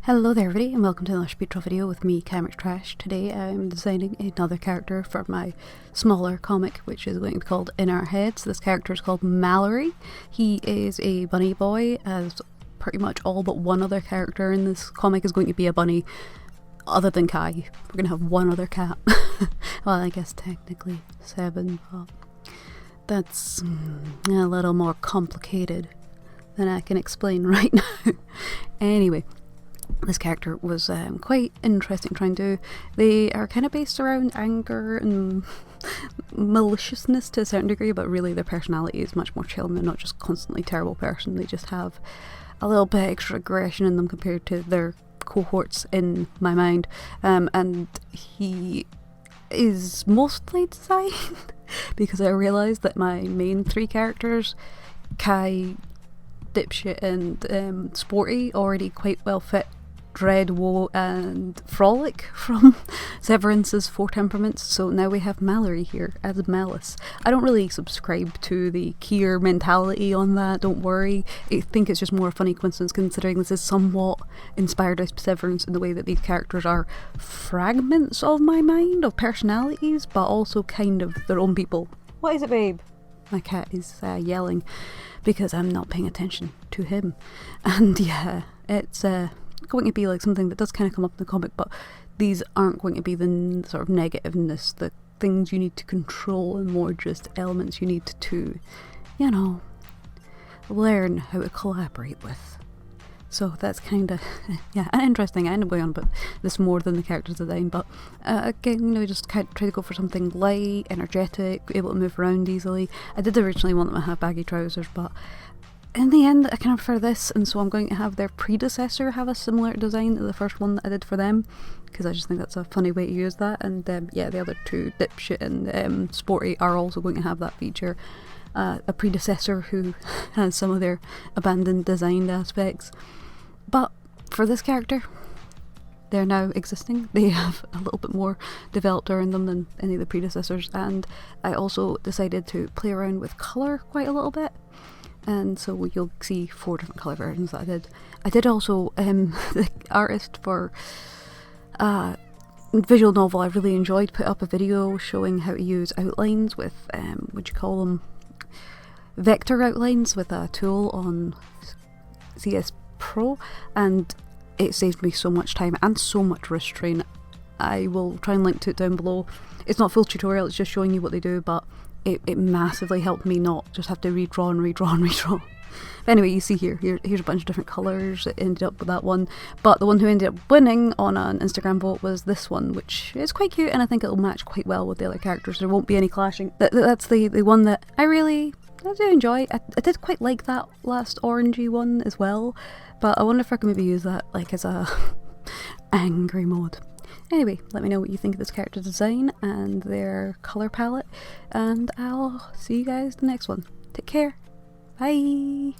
Hello there everybody and welcome to another speed draw video with me, Camera Trash. Today I'm designing another character for my smaller comic, which is going to be called In Our Heads. This character is called Mallory. He is a bunny boy, as pretty much all but one other character in this comic is going to be a bunny, other than Kai. We're going to have one other cat. Well, I guess technically 7, but that's a little more complicated than I can explain right now. Anyway, this character was quite interesting trying to do. They are kind of based around anger and maliciousness to a certain degree, but really their personality is much more chill and they're not just constantly terrible person. They just have a little bit extra aggression in them compared to their cohorts in my mind. And he is mostly designed because I realised that my main 3 characters, Kai, Dipshit and Sporty, already quite well fit Dread, Woe and Frolic from Severance's 4 temperaments, so now we have Mallory here as Malice. I don't really subscribe to the Kier mentality on that, don't worry. I think it's just more a funny coincidence considering this is somewhat inspired by Severance in the way that these characters are fragments of my mind, of personalities, but also kind of their own people. What is it, babe? My cat is yelling because I'm not paying attention to him. And yeah, it's going to be like something that does kind of come up in the comic, but these aren't going to be the sort of negativeness, the things you need to control, and more just elements you need to, you know, learn how to collaborate with. So that's kind of, yeah, interesting. I end up going on about this more than the character design, but again, you know, just kind of try to go for something light, energetic, able to move around easily. I did originally want them to have baggy trousers, but in the end I kind of prefer this, and so I'm going to have their predecessor have a similar design to the first one that I did for them, because I just think that's a funny way to use that. And yeah, the other 2, Dipshit and Sporty, are also going to have that feature. A predecessor who has some of their abandoned designed aspects. But for this character, they're now existing. They have a little bit more developed around them than any of the predecessors, and I also decided to play around with colour quite a little bit. And so you'll see 4 different colour versions that I did. I did also, the artist for visual novel I really enjoyed put up a video showing how to use outlines with, what you call them, vector outlines with a tool on CS Pro, and it saved me so much time and so much restraint. I will try and link to it down below. It's not a full tutorial, it's just showing you what they do, but it massively helped me not just have to redraw and redraw and redraw. But anyway, you see here's a bunch of different colours. It ended up with that one, but the one who ended up winning on an Instagram vote was this one, which is quite cute, and I think it'll match quite well with the other characters. There won't be any clashing. That's the one that I do enjoy. I did quite like that last orangey one as well, but I wonder if I can maybe use that like as a angry mode. Anyway, let me know what you think of this character design and their colour palette, and I'll see you guys in the next one. Take care. Bye!